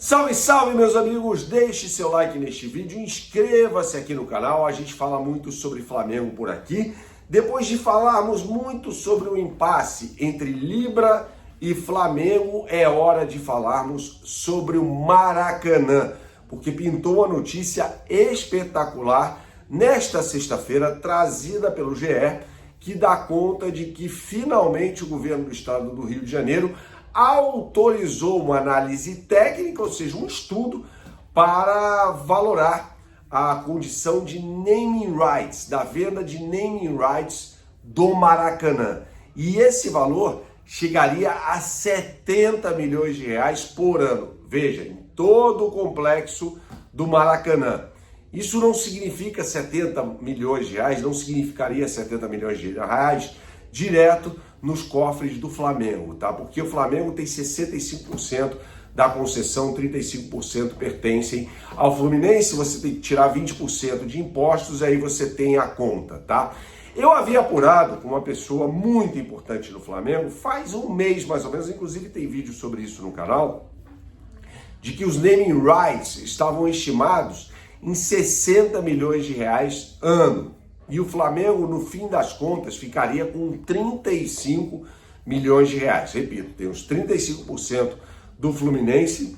Salve, salve, meus amigos! Deixe seu like neste vídeo, inscreva-se aqui no canal. A gente fala muito sobre Flamengo por aqui. Depois de falarmos muito sobre o impasse entre Libra e Flamengo, é hora de falarmos sobre o Maracanã, porque pintou uma notícia espetacular nesta sexta-feira, trazida pelo GE, que dá conta de que finalmente o governo do estado do Rio de Janeiro autorizou uma análise técnica, ou seja, um estudo para valorar a condição de naming rights, da venda de naming rights do Maracanã. E esse valor chegaria a 70 milhões de reais por ano. Veja, em todo o complexo do Maracanã. Isso não significa 70 milhões de reais, não significaria 70 milhões de reais direto nos cofres do Flamengo, tá? Porque o Flamengo tem 65% da concessão, 35% pertencem ao Fluminense, você tem que tirar 20% de impostos, aí você tem a conta, tá? Eu havia apurado com uma pessoa muito importante no Flamengo, faz um mês mais ou menos, inclusive tem vídeo sobre isso no canal, de que os naming rights estavam estimados em 60 milhões de reais ano. E o Flamengo, no fim das contas, ficaria com 35 milhões de reais. Repito, tem os 35% do Fluminense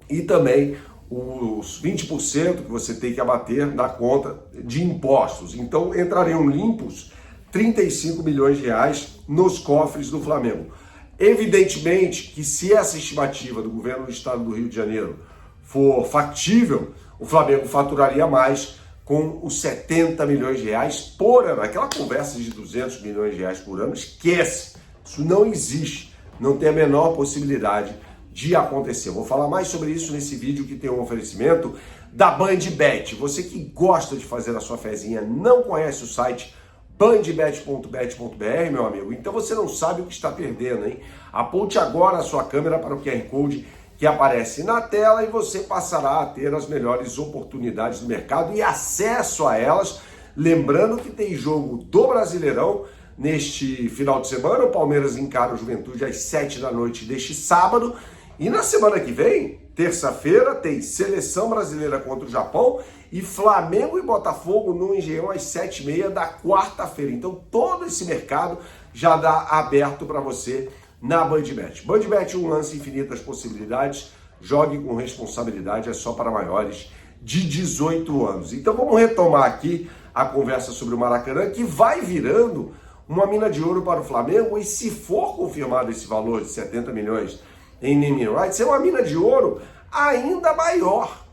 e também os 20% que você tem que abater da conta de impostos. Então, entrariam limpos 35 milhões de reais nos cofres do Flamengo. Evidentemente que se essa estimativa do governo do estado do Rio de Janeiro for factível, o Flamengo faturaria mais com os 70 milhões de reais por ano. Aquela conversa de 200 milhões de reais por ano, esquece. Isso não existe. Não tem a menor possibilidade de acontecer. Vou falar mais sobre isso nesse vídeo que tem um oferecimento da BandBet. Você que gosta de fazer a sua fezinha, não conhece o site bandbet.bet.br, meu amigo, então você não sabe o que está perdendo, hein? Aponte agora a sua câmera para o QR Code que aparece na tela e você passará a ter as melhores oportunidades do mercado e acesso a elas. Lembrando que tem jogo do Brasileirão neste final de semana. O Palmeiras encara o Juventude às 7 da noite deste sábado. E na semana que vem, terça-feira, tem Seleção Brasileira contra o Japão e Flamengo e Botafogo no Engenhão às 7h30 da quarta-feira. Então todo esse mercado já dá aberto para você na BandBet. BandBet, um lance, infinitas possibilidades. Jogue com responsabilidade, é só para maiores de 18 anos. Então vamos retomar aqui a conversa sobre o Maracanã, que vai virando uma mina de ouro para o Flamengo, e se for confirmado esse valor de 70 milhões em naming rights, é uma mina de ouro ainda maior,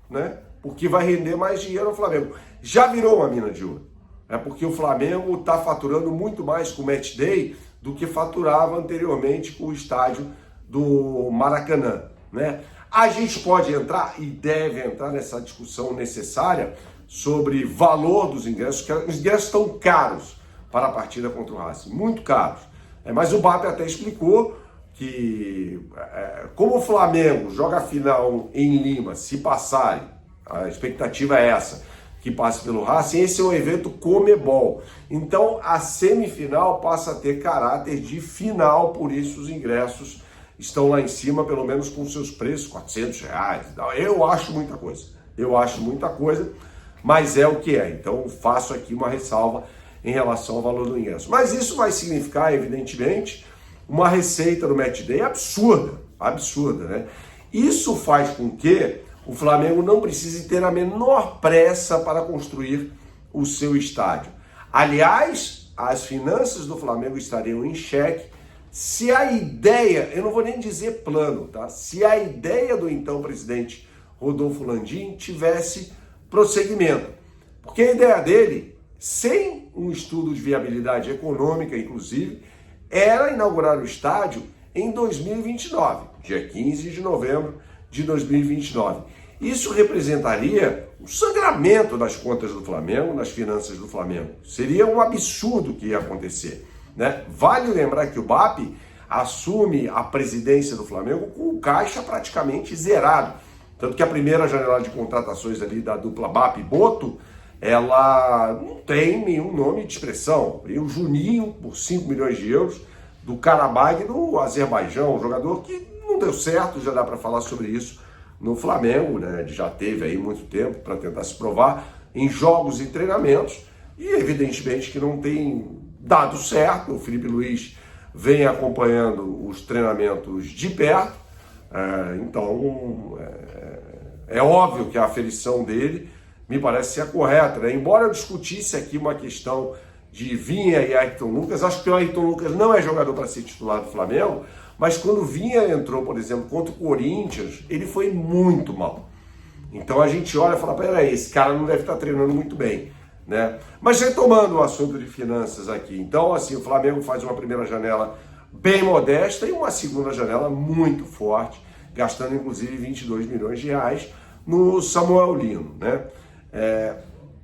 né? Porque vai render mais dinheiro ao Flamengo. Já virou uma mina de ouro. É porque o Flamengo está faturando muito mais com o Match Day do que faturava anteriormente com o estádio do Maracanã, né? A gente pode entrar e deve entrar nessa discussão necessária sobre valor dos ingressos, que os ingressos estão caros para a partida contra o Racing, muito caros. Mas o BAP até explicou que, como o Flamengo joga a final em Lima, se passarem, a expectativa é essa, que passe pelo Racing, esse é um evento Comebol. Então a semifinal passa a ter caráter de final, por isso os ingressos estão lá em cima, pelo menos com seus preços, R$400. Eu acho muita coisa, mas é o que é. Então faço aqui uma ressalva em relação ao valor do ingresso. Mas isso vai significar, evidentemente, uma receita no Match Day absurda, né? Isso faz com que o Flamengo não precise ter a menor pressa para construir o seu estádio. Aliás, as finanças do Flamengo estariam em xeque se a ideia, eu não vou nem dizer plano, tá? Se a ideia do então presidente Rodolfo Landim tivesse prosseguimento. Porque a ideia dele, sem um estudo de viabilidade econômica, inclusive, era inaugurar o estádio em 2029, dia 15 de novembro de 2029. Isso representaria um sangramento das contas do Flamengo, nas finanças do Flamengo. Seria um absurdo que ia acontecer, né? Vale lembrar que o BAP assume a presidência do Flamengo com o caixa praticamente zerado. Tanto que a primeira janela de contratações ali da dupla BAP-Boto, ela não tem nenhum nome de expressão. E o Juninho, por 5 milhões de euros, do Karabag do Azerbaijão, um jogador que não não deu certo, já dá para falar sobre isso no Flamengo, né? Ele já teve aí muito tempo para tentar se provar em jogos e treinamentos, e evidentemente que não tem dado certo. O Felipe Luiz vem acompanhando os treinamentos de perto, então é óbvio que a aferição dele me parece ser a correta, né? Embora eu discutisse aqui uma questão de Vinha e Ayrton Lucas, acho que o Ayrton Lucas não é jogador para ser titular do Flamengo, mas quando Vinha entrou, por exemplo, contra o Corinthians, ele foi muito mal. Então a gente olha e fala, peraí, esse cara não deve estar treinando muito bem, né? Mas retomando o assunto de finanças aqui, então assim, o Flamengo faz uma primeira janela bem modesta e uma segunda janela muito forte, gastando inclusive 22 milhões de reais no Samuel Lino, né?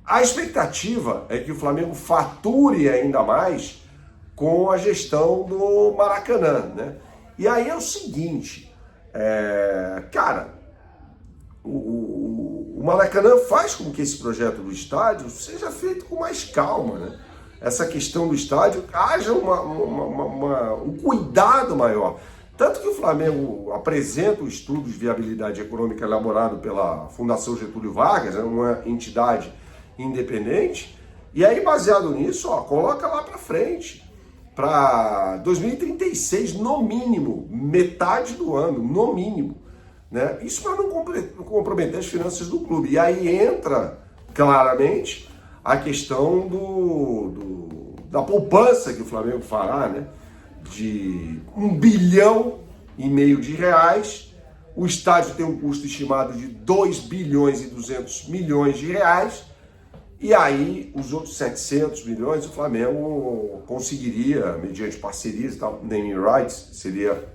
A expectativa é que o Flamengo fature ainda mais com a gestão do Maracanã, né? E aí é o seguinte, cara, o Maracanã faz com que esse projeto do estádio seja feito com mais calma, né? Essa questão do estádio, haja um cuidado maior. Tanto que o Flamengo apresenta o estudo de viabilidade econômica elaborado pela Fundação Getúlio Vargas, né, uma entidade independente, e aí baseado nisso, coloca lá para frente, para 2036, no mínimo, metade do ano, no mínimo, né? Isso para não comprometer as finanças do clube. E aí entra claramente a questão da poupança que o Flamengo fará, né? De 1,5 bilhão de reais. O estádio tem um custo estimado de 2 bilhões e 200 milhões de reais. E aí, os outros 700 milhões, o Flamengo conseguiria, mediante parcerias e tal, naming rights, seria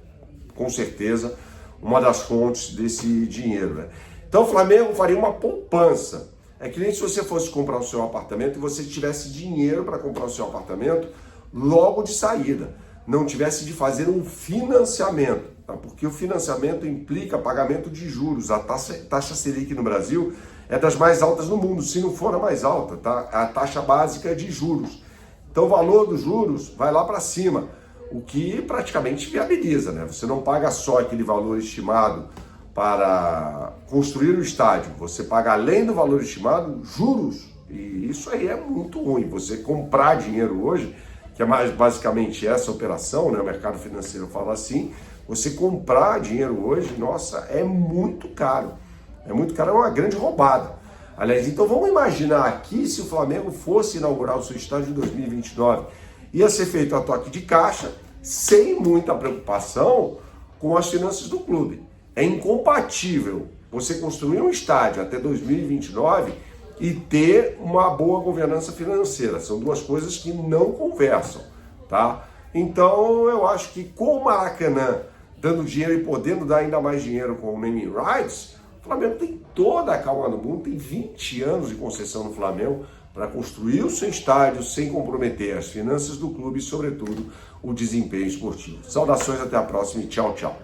com certeza uma das fontes desse dinheiro, né? Então o Flamengo faria uma poupança. É que nem se você fosse comprar o seu apartamento e você tivesse dinheiro para comprar o seu apartamento logo de saída. Não tivesse de fazer um financiamento, tá? Porque o financiamento implica pagamento de juros. A taxa Selic no Brasil é das mais altas no mundo, se não for a mais alta, tá? A taxa básica de juros. Então o valor dos juros vai lá para cima, o que praticamente viabiliza, né? Você não paga só aquele valor estimado para construir o estádio, você paga além do valor estimado juros, e isso aí é muito ruim. Você comprar dinheiro hoje, que é mais basicamente essa operação, né? O mercado financeiro fala assim, você comprar dinheiro hoje, nossa, é muito caro. É muito caro, é uma grande roubada. Aliás, então vamos imaginar aqui se o Flamengo fosse inaugurar o seu estádio em 2029. Ia ser feito a toque de caixa, sem muita preocupação com as finanças do clube. É incompatível você construir um estádio até 2029 e ter uma boa governança financeira. São duas coisas que não conversam, tá? Então eu acho que com o Maracanã dando dinheiro e podendo dar ainda mais dinheiro com o naming rights, o Flamengo tem toda a calma do mundo, tem 20 anos de concessão no Flamengo para construir o seu estádio sem comprometer as finanças do clube e, sobretudo, o desempenho esportivo. Saudações, até a próxima e tchau, tchau.